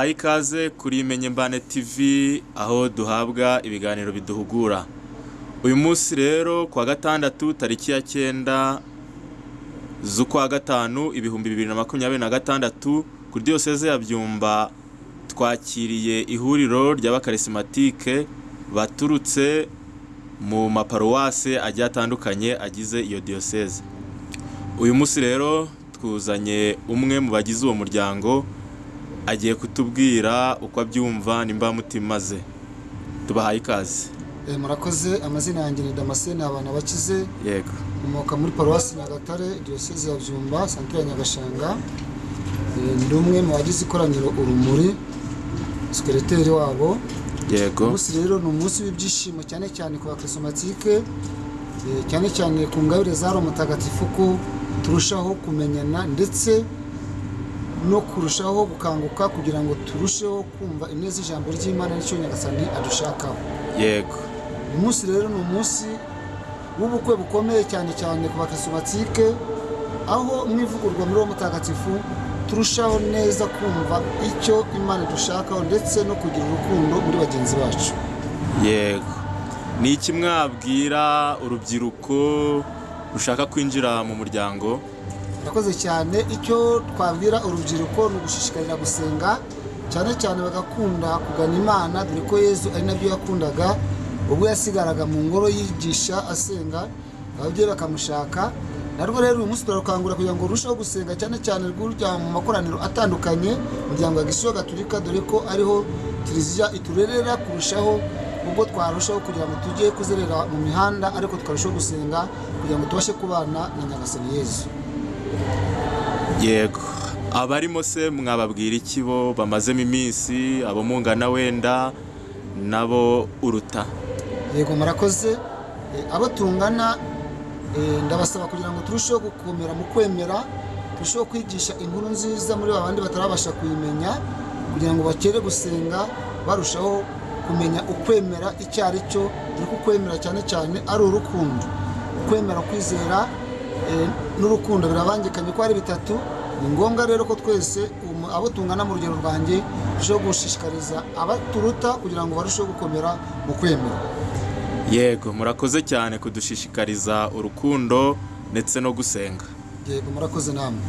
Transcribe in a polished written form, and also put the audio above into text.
tubahaye ikaze kuri Imenyembane TV aho duhabwa ibiganiro biduhugura. Uyu munsi rero kwa gatandatu tariki ya 9 z'ukwa gatanu 2026 kuri Diocese ya Byumba twakiriye ihuriro ry'abakarismatike baturutse mu maparuwase agiye atandukanye agize iyo diocese. Uyu munsi rero twuzanye umwe mu bagize uwo muryango agiye kutubwira uko abyumva nimba mutima ze. Tubahaye ikaze. Murakoze. Amazina yanjye ni Damascene Abana Bakize. Yego. Umuka muri paruwasi Nyagatare, Diocese ya Byumba, Santere ya Nyagashanga. Ndi umwe mu bagize ikoraniro Urumuri, sekreteri wabo. Yego. Umunsi rero ni umunsi w'ibyishimo cyane cyane ku bakristomatike, cyane cyane ku ngabire za Roho Mutagatifu ko turushaho kumenyana ndetse no kurushaho gukanguka kugira ngo turusheho kumva ineza ijambo ry'Imana n'icyo Nyagasani adushakaho. Yego. Umunsi rero ni umunsi w'ubukwe bukomeye cyane cyane ku bakristomatike, aho mwivugurwa muri Roho Mutagatifu turushaho neza kumva icyo Imana dushakaho ndetse no kugira urukundo muri bagenzi bacu. Yego. Ni iki mwabwira urubyiruko rushaka kwinjira mu muryango? Nakoze cyane. Icyo twabwira urubyiruko ni ugushishikarira gusenga, cyane cyane bagakunda kugana Imana, dore ko Yezu ari nabyo yakundaga ubwo yasigaraga mu ngoro yigisha asenga, ababyeyi bakamushaka. Narwo rero uyu munsi turakangura kugira ngo urusheho gusenga, cyane cyane rw'urya mu makoraniro atandukanye umuryango wa Gisiyo Gatolika, dore ko ariho Kiliziya iturerera kurushaho, ubwo twarushaho kugira ngo tujye kuzerera mu mihanda, ariko tukarushaho gusenga kugira ngo tubashe kubana na Nyagasani Yezu. Yego. Abarimo se mwababwira iki bo bamazemo iminsi, abo mungana wenda nabo uruta? Yego, murakoze. Abo tungana ndabasaba kugira ngo turusheho gukomera mu kwemera, turusheho kwigisha inkuru nziza muri babandi batarabasha kuyimenya, kugira ngo bakere gusenga barushaho kumenya ukwemera icyo ari cyo, dore ko kwemera cyane cyane ari urukundo. Kwemera, kwizera n'urukundo birabangikanye ko ari bitatu. Ni ngombwa rero ko twese abo tungana mu rugero rwanjye turusheho gushishikariza abaturuta kugira ngo barusheho gukomera mu kwemera. Yego, murakoze cyane kudushishikariza urukundo ndetse no gusenga. Yego, murakoze namwe.